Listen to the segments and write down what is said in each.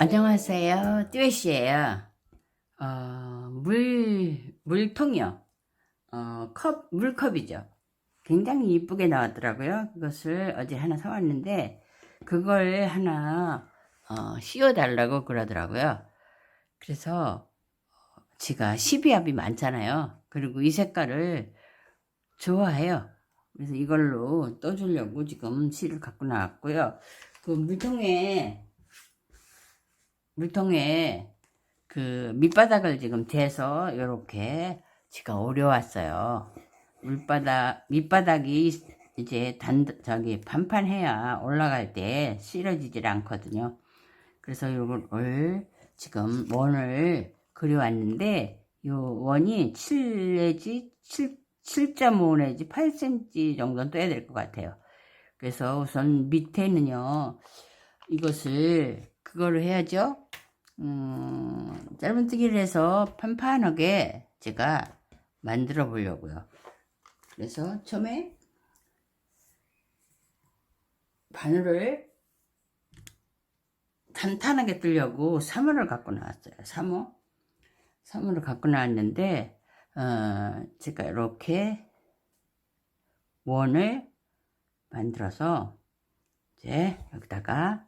안녕하세요. 듀엣이에요. 물통이요. 물컵이죠. 굉장히 이쁘게 나왔더라고요. 그것을 어제 하나 사왔는데, 그걸 하나, 씌워달라고 그러더라고요. 그래서, 제가 12합이 많잖아요. 그리고 이 색깔을 좋아해요. 그래서 이걸로 떠주려고 지금 실을 갖고 나왔고요. 그 물통에 그 밑바닥을 지금 대서 이렇게 제가 오려왔어요. 밑바닥이 이제 저기 판판해야 올라갈 때 쓰러지질 않거든요. 그래서 이걸 지금 원을 그려왔는데, 요 원이 7 내지 7.5 내지 8cm 정도 떠야 될 것 같아요. 그래서 우선 밑에는요, 그거를 해야죠. 짧은뜨기를 해서 판판하게 제가 만들어 보려고요. 그래서 처음에 바늘을 탄탄하게 뜨려고 3호를 갖고 나왔어요. 3호를 갖고 나왔는데, 제가 이렇게 원을 만들어서 이제 여기다가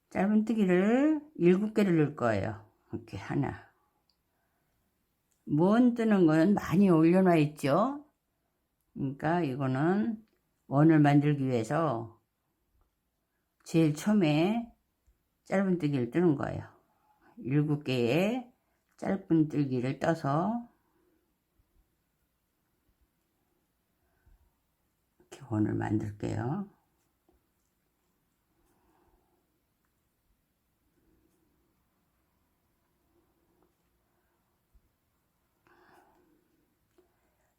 짧은뜨기를 7개를 넣을 거예요. 이렇게 하나. 원 뜨는 거는 많이 올려놔 있죠. 그러니까 이거는 원을 만들기 위해서 제일 처음에 짧은뜨기를 뜨는 거예요. 7개의 짧은뜨기를 떠서 이렇게 원을 만들게요.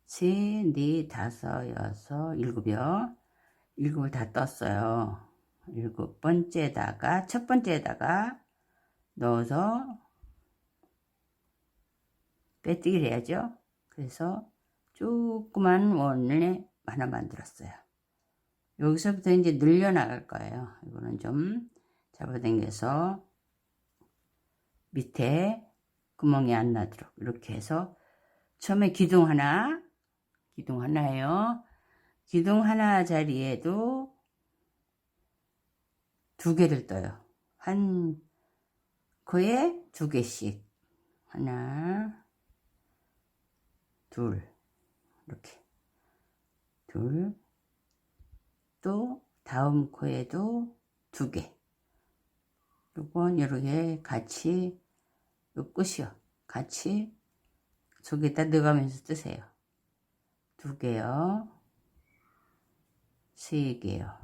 셋, 넷, 다섯, 여섯, 일곱이요. 7을 다 떴어요. 7번째에다가, 첫 번째에다가 넣어서 빼뜨기를 해야죠. 그래서 조그만 원을 하나 만들었어요. 여기서부터 이제 늘려나갈 거예요. 이거는 좀 잡아당겨서 밑에 구멍이 안 나도록 이렇게 해서 처음에 기둥 하나예요. 기둥 하나 자리에도 2개를 떠요. 한 코에 2개씩. 하나, 둘, 이렇게. 둘, 또 다음 코에도 2개. 요건 이렇게 같이, 요 끝이요. 같이 속에다 넣어가면서 뜨세요. 2개요. 3개요.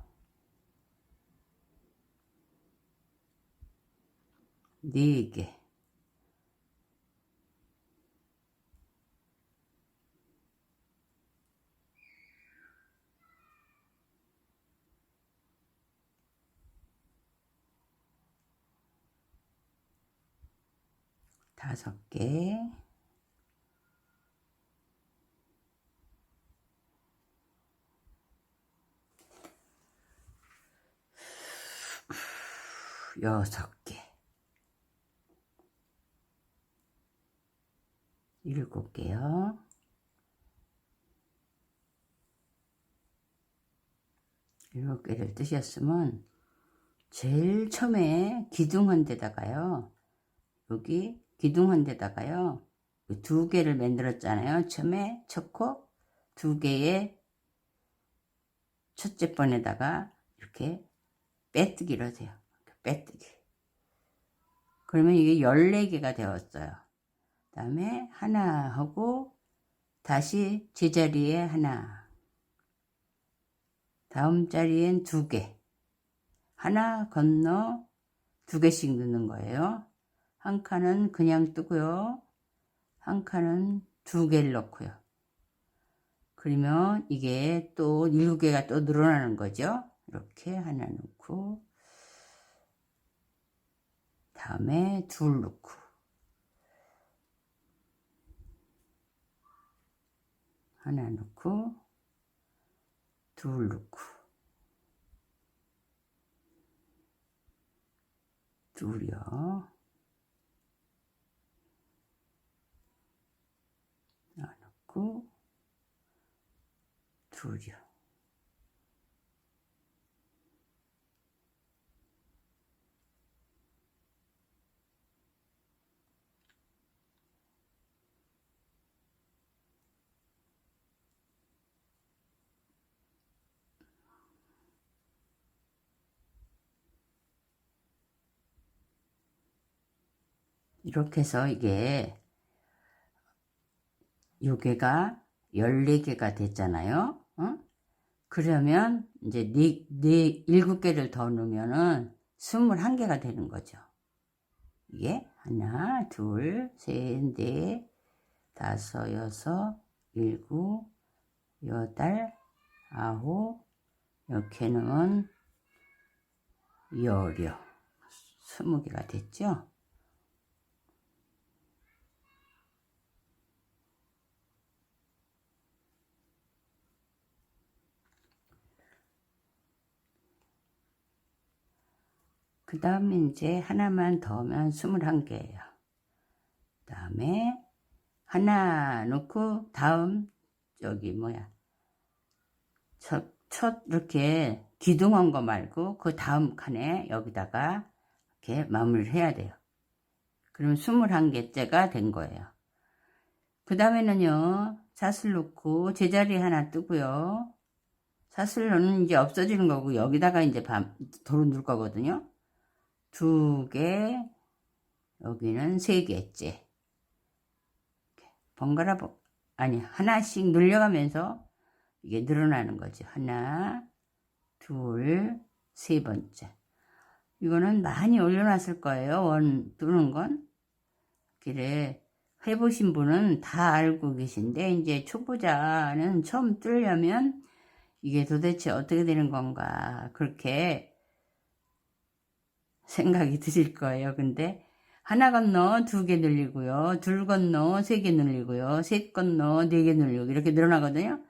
4개. 5개. 6개. 7개요. 7개를 뜨셨으면 제일 처음에 기둥한 데다가요. 여기 기둥한 데다가요. 2개를 만들었잖아요. 처음에 첫 코 2개의 첫째 번에다가 이렇게 빼뜨기를 하세요. 빼뜨기. 그러면 이게 14개가 되었어요. 그 다음에 하나 하고 다시 제자리에 하나. 다음 자리엔 2개. 하나 건너 2개씩 넣는 거예요. 한 칸은 그냥 뜨고요. 한 칸은 2개를 넣고요. 그러면 이게 또 7개가 또 늘어나는 거죠. 이렇게 하나 넣고 다음에 둘 넣고 하나 넣고 둘 넣고 둘이요. 하나 넣고 둘이요. 이렇게 해서 이게 요게가 14개가 됐잖아요. 어? 그러면 이제 7개를 더 넣으면은 21개가 되는 거죠. 이게 하나, 둘, 셋, 넷, 다섯, 여섯, 일곱, 여덟, 아홉, 이렇게 넣으면 열여 20개가 됐죠. 그 다음에 이제 하나만 더 하면 21개예요. 그 다음에 하나 넣고 다음 저기 뭐야 첫 이렇게 기둥한 거 말고 그 다음 칸에 여기다가 이렇게 마무리를 해야 돼요. 그럼 21개째가 된 거예요. 그 다음에는요 사슬 놓고 제자리 하나 뜨고요. 사슬로는 이제 없어지는 거고 여기다가 이제 도로 넣을 거거든요. 2개, 여기는 3개째. 번갈아 아니 하나씩 늘려가면서 이게 늘어나는 거죠. 하나, 둘, 세 번째. 이거는 많이 올려놨을 거예요. 원 뜨는 건. 그래 해보신 분은 다 알고 계신데 이제 초보자는 처음 뜨려면 이게 도대체 어떻게 되는 건가 그렇게 생각이 드실 거예요. 근데 하나 건너 2개 늘리고요. 둘 건너 3개 늘리고요. 셋 건너 4개 늘리고 이렇게 늘어나거든요.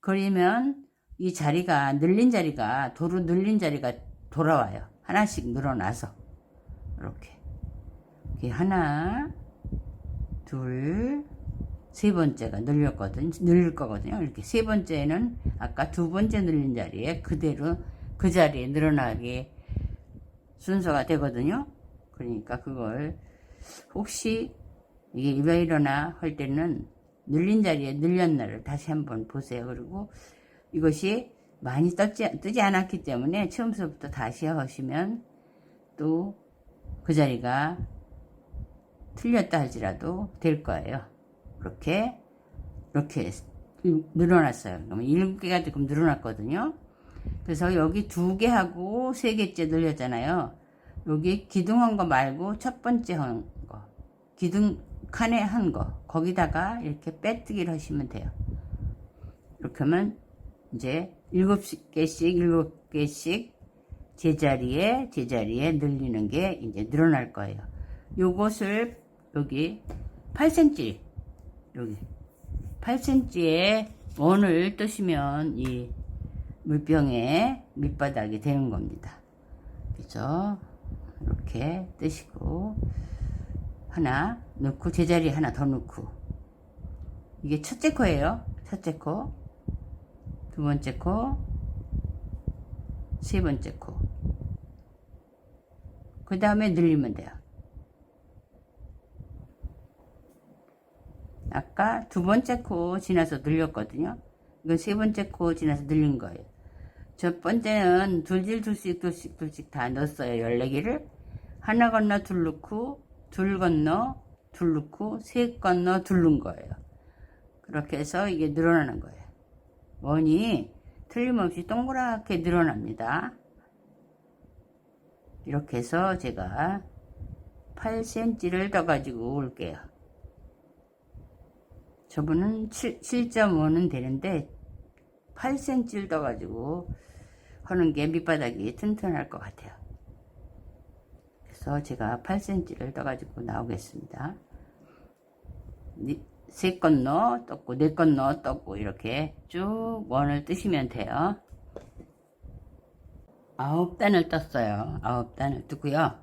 그러면 이 자리가 늘린 자리가 도로 늘린 자리가 돌아와요. 하나씩 늘어나서 이렇게 하나 둘 세 번째가 늘릴 거거든요. 이렇게 세 번째는 아까 두 번째 늘린 자리에 그대로 그 자리에 늘어나게 순서가 되거든요. 그러니까 그걸 혹시 이게 왜 이러나 할 때는 늘린 자리에 늘렸나를 다시 한번 보세요. 그리고 이것이 많이 뜨지 않았기 때문에 처음부터 다시 하시면 또 그 자리가 틀렸다 할지라도 될 거예요. 이렇게 늘어났어요. 그러면 7개가 지금 늘어났거든요. 그래서 여기 2개 하고 3개째 늘렸잖아요. 여기 기둥한 거 말고 첫 번째 한 거, 기둥 칸에 한 거, 거기다가 이렇게 빼뜨기를 하시면 돼요. 이렇게 하면 이제 7개씩 제자리에 늘리는 게 이제 늘어날 거예요. 요것을 여기 8cm, 여기 8cm에 원을 뜨시면 이 물병의 밑바닥이 되는 겁니다. 그래서 이렇게 뜨시고 하나 넣고 제자리 하나 더 넣고 이게 첫째 코예요. 첫째 코, 두 번째 코, 세 번째 코. 그 다음에 늘리면 돼요. 아까 두 번째 코 지나서 늘렸거든요. 이건 세 번째 코 지나서 늘린 거예요. 첫 번째는 둘씩 다 넣었어요. 14개를. 하나 건너 둘 넣고, 둘 건너 둘 넣고, 셋 건너 둘 넣은 거예요. 그렇게 해서 이게 늘어나는 거예요. 원이 틀림없이 동그랗게 늘어납니다. 이렇게 해서 제가 8cm를 떠가지고 올게요. 저분은 7.5는 되는데 8cm를 떠가지고 하는 게 밑바닥이 튼튼할 것 같아요. 그래서 제가 8cm를 떠가지고 나오겠습니다. 세 건너 떴고 네 건너 떴고 이렇게 쭉 원을 뜨시면 돼요. 9단을 떴어요. 9단을 뜨고요.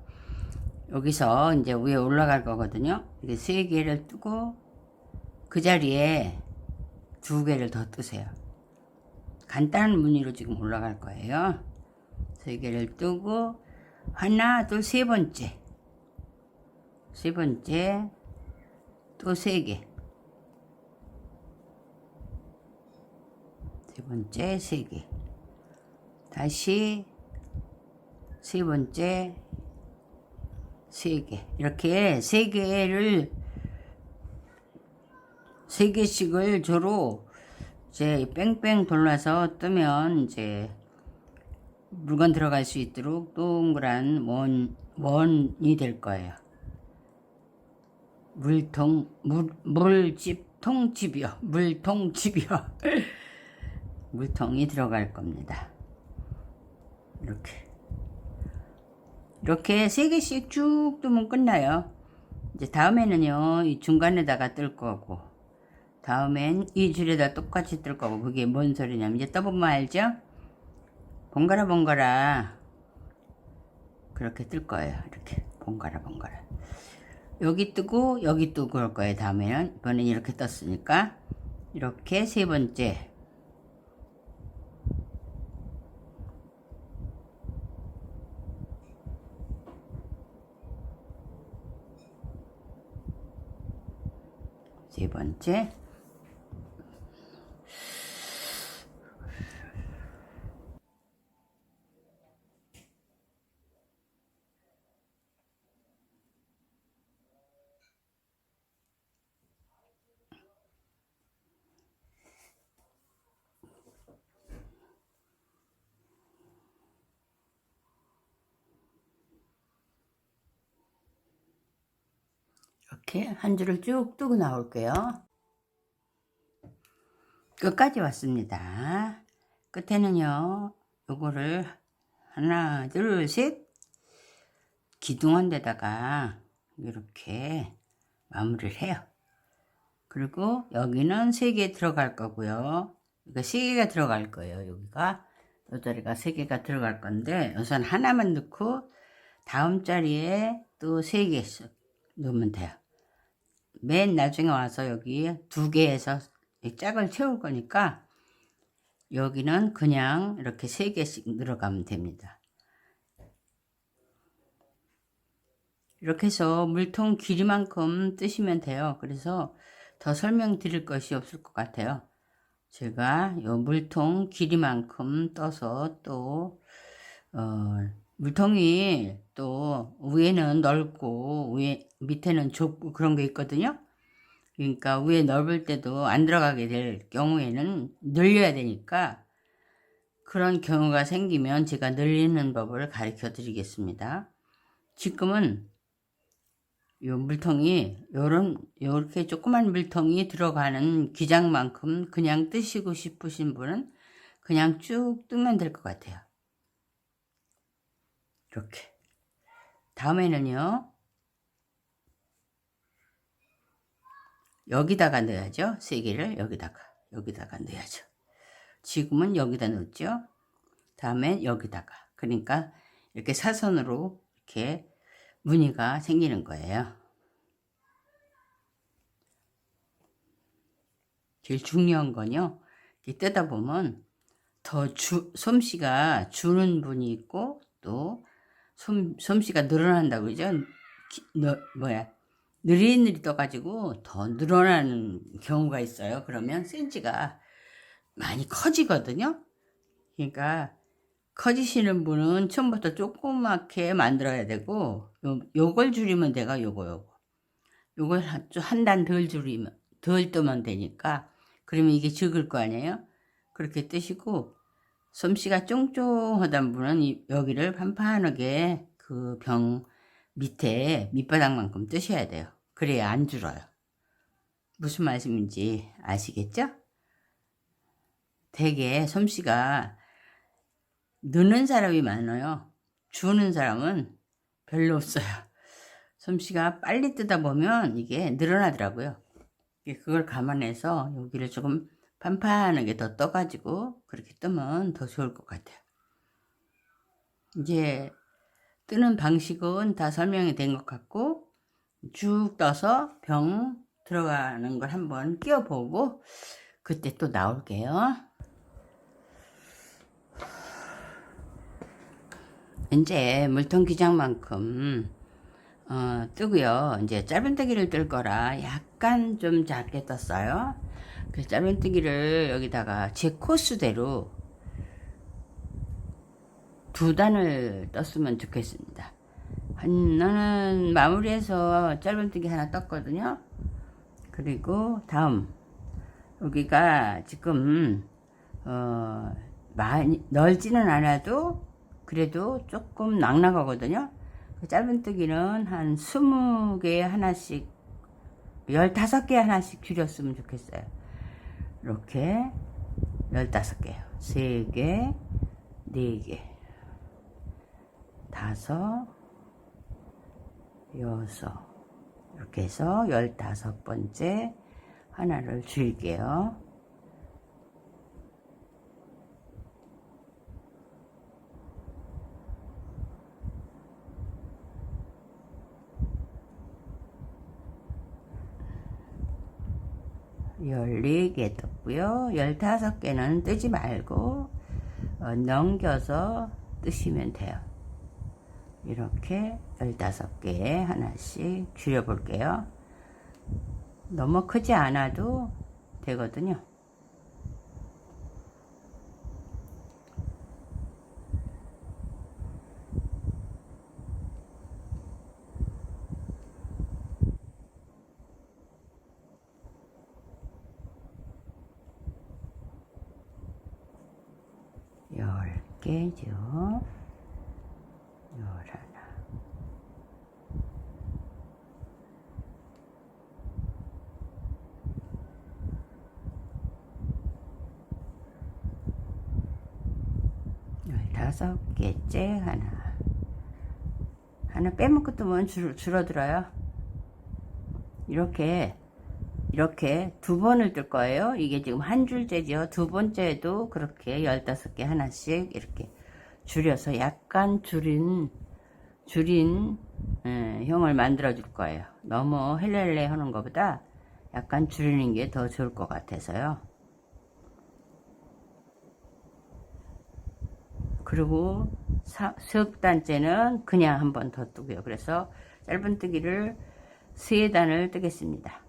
여기서 이제 위에 올라갈 거거든요. 이게 3개를 뜨고 그 자리에 2개를 더 뜨세요. 간단한 무늬로 지금 올라갈 거예요. 3개를 뜨고 하나, 둘, 세 번째 또 3개, 세 번째 3개, 다시 세 번째 3개, 이렇게 3개씩을 조로 이제 뺑뺑 돌려서 뜨면 이제 물건 들어갈 수 있도록 동그란 원이 될 거예요. 통집이요. 물통이 들어갈 겁니다. 이렇게 3개씩 쭉 뜨면 끝나요. 이제 다음에는요, 이 중간에다가 뜰 거고, 다음엔 이 줄에다 똑같이 뜰 거고. 그게 뭔 소리냐면, 이제 떠보면 알죠? 번갈아 그렇게 뜰 거예요. 이렇게 번갈아 여기 뜨고 여기 뜨고 그럴 거예요. 다음에는 이번엔 이렇게 떴으니까 이렇게 세 번째 이렇게 한 줄을 쭉 뜨고 나올게요. 끝까지 왔습니다. 끝에는요, 요거를 하나, 둘, 셋 기둥한 데다가 이렇게 마무리를 해요. 그리고 여기는 3개 들어갈 거고요. 그러니까 3개가 들어갈 거예요. 여기가 이 자리가 3개가 들어갈 건데 우선 하나만 넣고 다음 자리에 또 3개씩 넣으면 돼요. 맨 나중에 와서 여기 2개에서 짝을 채울 거니까 여기는 그냥 이렇게 3개씩 늘어가면 됩니다. 이렇게 해서 물통 길이만큼 뜨시면 돼요. 그래서 더 설명드릴 것이 없을 것 같아요. 제가 요 물통 길이만큼 떠서 또 물통이 또 위에는 넓고 밑에는 좁고 그런 게 있거든요. 그러니까 위에 넓을 때도 안 들어가게 될 경우에는 늘려야 되니까 그런 경우가 생기면 제가 늘리는 법을 가르쳐 드리겠습니다. 지금은 요 물통이 요렇게 조그만 물통이 들어가는 기장만큼 그냥 뜨시고 싶으신 분은 그냥 쭉 뜨면 될 것 같아요. 이렇게. 다음에는요, 여기다가 넣어야죠. 3개를 여기다가 넣어야죠. 지금은 여기다 넣었죠. 다음엔 여기다가. 그러니까 이렇게 사선으로 이렇게 무늬가 생기는 거예요. 제일 중요한 건요, 이렇게 뜨다 보면 더 솜씨가 주는 분이 있고 또 솜씨가 늘어난다고 그러죠. 느릿느릿 떠가지고 더 늘어나는 경우가 있어요. 그러면 센치가 많이 커지거든요. 그러니까 커지시는 분은 처음부터 조그맣게 만들어야 되고 요걸 줄이면 돼가 요걸 한 단 덜 줄이면 덜 뜨면 되니까. 그러면 이게 적을 거 아니에요. 그렇게 뜨시고 솜씨가 쫑쫑하단 분은 여기를 판판하게 그 병 밑에 밑바닥만큼 뜨셔야 돼요. 그래야 안 줄어요. 무슨 말씀인지 아시겠죠? 되게 솜씨가 느는 사람이 많아요. 주는 사람은 별로 없어요. 솜씨가 빨리 뜨다 보면 이게 늘어나더라고요. 그걸 감안해서 여기를 조금 판판하게 더 떠가지고 그렇게 뜨면 더 좋을 것 같아요. 이제 뜨는 방식은 다 설명이 된 것 같고, 쭉 떠서 병 들어가는 걸 한번 끼워보고 그때 또 나올게요. 이제 물통 기장만큼 뜨고요. 이제 짧은뜨기를 뜰 거라 약간 좀 작게 떴어요. 그 짧은뜨기를 여기다가 제 코스대로 2단을 떴으면 좋겠습니다. 나는 마무리해서 짧은뜨기 하나 떴거든요. 그리고 다음 여기가 지금 많이 넓지는 않아도 그래도 조금 낭낭하거든요. 그 짧은뜨기는 한 20개 하나씩 15개 하나씩 줄였으면 좋겠어요. 이렇게 15개요. 3개 4개 5 6 이렇게 해서 15번째 하나를 줄게요. 열네 개 떴고요. 15개는 뜨지 말고 넘겨서 뜨시면 돼요. 이렇게 15개에 하나씩 줄여 볼게요. 너무 크지 않아도 되거든요. 열 개죠. 11. 다섯 개째 하나 빼먹고 뜨면 줄어들어요. 이렇게 2번을 뜰 거예요. 이게 지금 한 줄째죠. 2번째도 그렇게 15개 하나씩 이렇게 줄여서 약간 줄인 형을 만들어 줄 거예요. 너무 헬렐레 하는 것보다 약간 줄이는 게 더 좋을 것 같아서요. 그리고 석단째는 그냥 한 번 더 뜨고요. 그래서 짧은뜨기를 3단을 뜨겠습니다.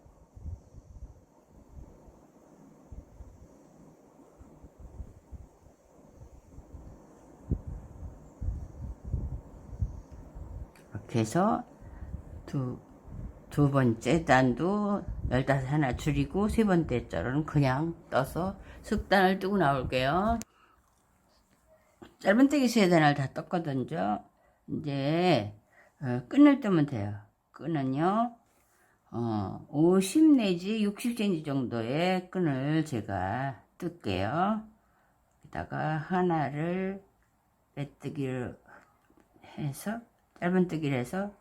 이렇게 해서 두 번째 단도 15 하나 줄이고 3번째 절은 그냥 떠서 석단을 뜨고 나올게요. 짧은뜨기 3단을 다 떴거든요. 이제 끈을 뜨면 돼요. 끈은요 50 내지 60cm 정도의 끈을 제가 뜰게요. 여기다가 하나를 빼뜨기를 해서 짧은뜨기를 해서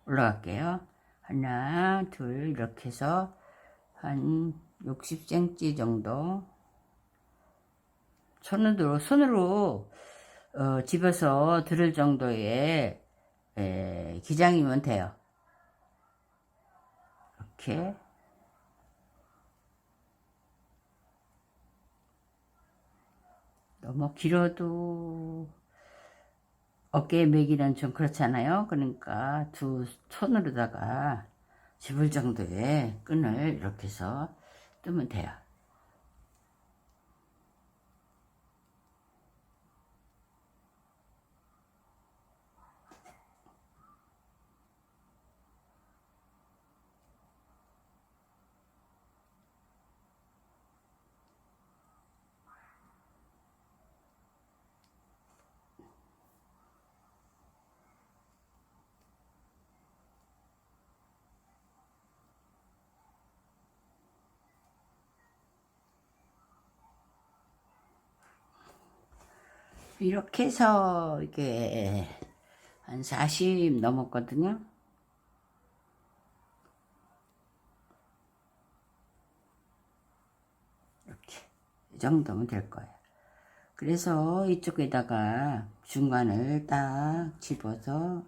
올라갈게요. 하나 둘 이렇게 해서 한 60cm 정도 손으로 집어서 들을 정도의 기장이면 돼요. 이렇게 너무 길어도 어깨에 매기는 좀 그렇잖아요. 그러니까 2손으로다가 집을 정도의 끈을 이렇게 해서 뜨면 돼요. 이렇게 해서 이게 한 40 넘었거든요. 이렇게 이 정도면 될 거예요. 그래서 이쪽에다가 중간을 딱 집어서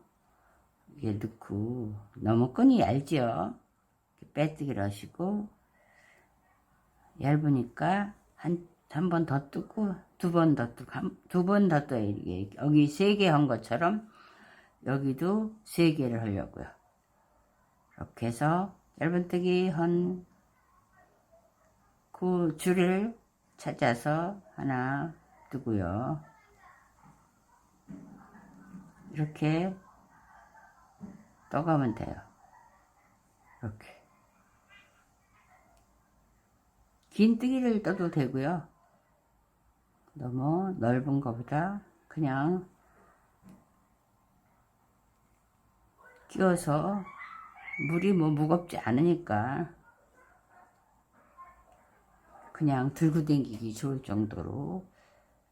이게 넣고, 너무 끈이 얇지요. 빼뜨기를 하시고, 얇으니까 한 번 더 뜨고, 두 번 더 뜨고, 두 번 더 떠요. 이게 여기 3개 한 것처럼 여기도 3개를 하려고요. 이렇게 해서 얇은뜨기 한 그 줄을 찾아서 하나 뜨고요. 이렇게 떠가면 돼요. 이렇게 긴 뜨기를 떠도 되고요. 너무 넓은 것보다 그냥 끼워서, 물이 뭐 무겁지 않으니까 그냥 들고 다니기 좋을 정도로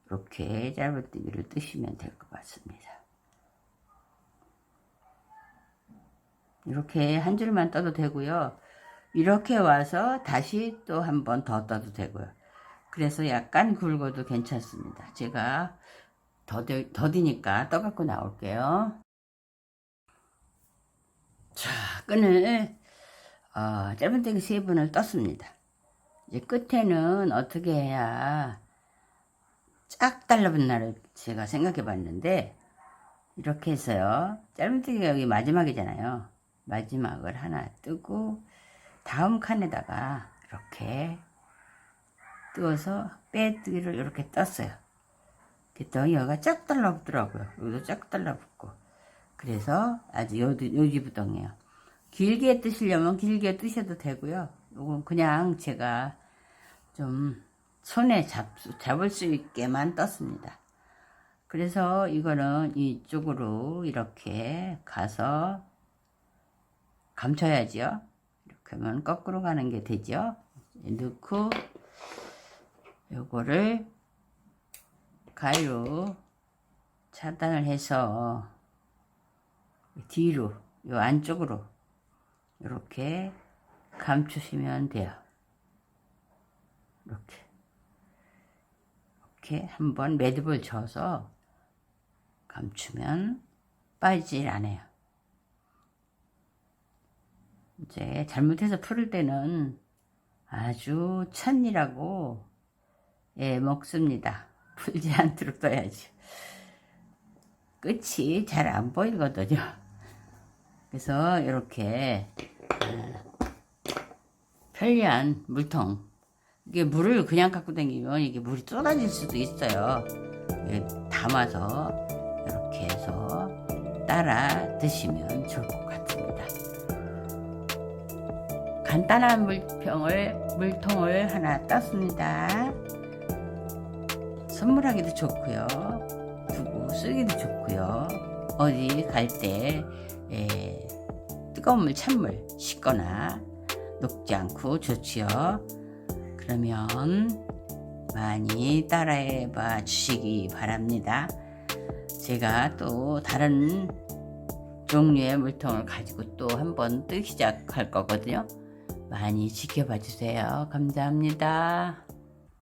이렇게 짧은뜨기를 뜨시면 될 것 같습니다. 이렇게 한 줄만 떠도 되고요. 이렇게 와서 다시 또 한 번 더 떠도 되고요. 그래서 약간 굵어도 괜찮습니다. 제가 더디니까 떠갖고 나올게요. 자, 끈을 짧은뜨기 3번을 떴습니다. 이제 끝에는 어떻게 해야 쫙 달라붙나를 제가 생각해 봤는데, 이렇게 해서요. 짧은뜨기가 여기 마지막이잖아요. 마지막을 하나 뜨고 다음 칸에다가 이렇게 뜨어서 빼뜨기를 이렇게 떴어요. 그랬더니 여기가 쫙 달라붙더라고요. 여기도 쫙 달라붙고. 그래서 아주 요지부동이에요. 길게 뜨시려면 길게 뜨셔도 되고요. 요건 그냥 제가 좀 손에 잡을 수 있게만 떴습니다. 그래서 이거는 이쪽으로 이렇게 가서 감춰야죠. 이렇게 하면 거꾸로 가는 게 되죠. 넣고 요거를 가위로 차단을 해서 뒤로, 요 안쪽으로 이렇게 감추시면 돼요. 이렇게 한번 매듭을 져서 감추면 빠지질 않아요. 이제 잘못해서 풀을 때는 아주 천이라고 먹습니다. 풀지 않도록 떠야지. 끝이 잘 안 보이거든요. 그래서 이렇게 편리한 물통, 이게 물을 그냥 갖고 다니면 이게 물이 쏟아질 수도 있어요. 담아서 이렇게 해서 따라 드시면 좋을 것 같습니다. 간단한 물통을 하나 땄습니다. 선물하기도 좋고요, 두고 쓰기도 좋고요. 어디 갈 때 뜨거운 물, 찬물 씻거나 녹지 않고 좋지요. 그러면 많이 따라해 봐 주시기 바랍니다. 제가 또 다른 종류의 물통을 가지고 또 한번 뜨기 시작할 거거든요. 많이 지켜봐 주세요. 감사합니다.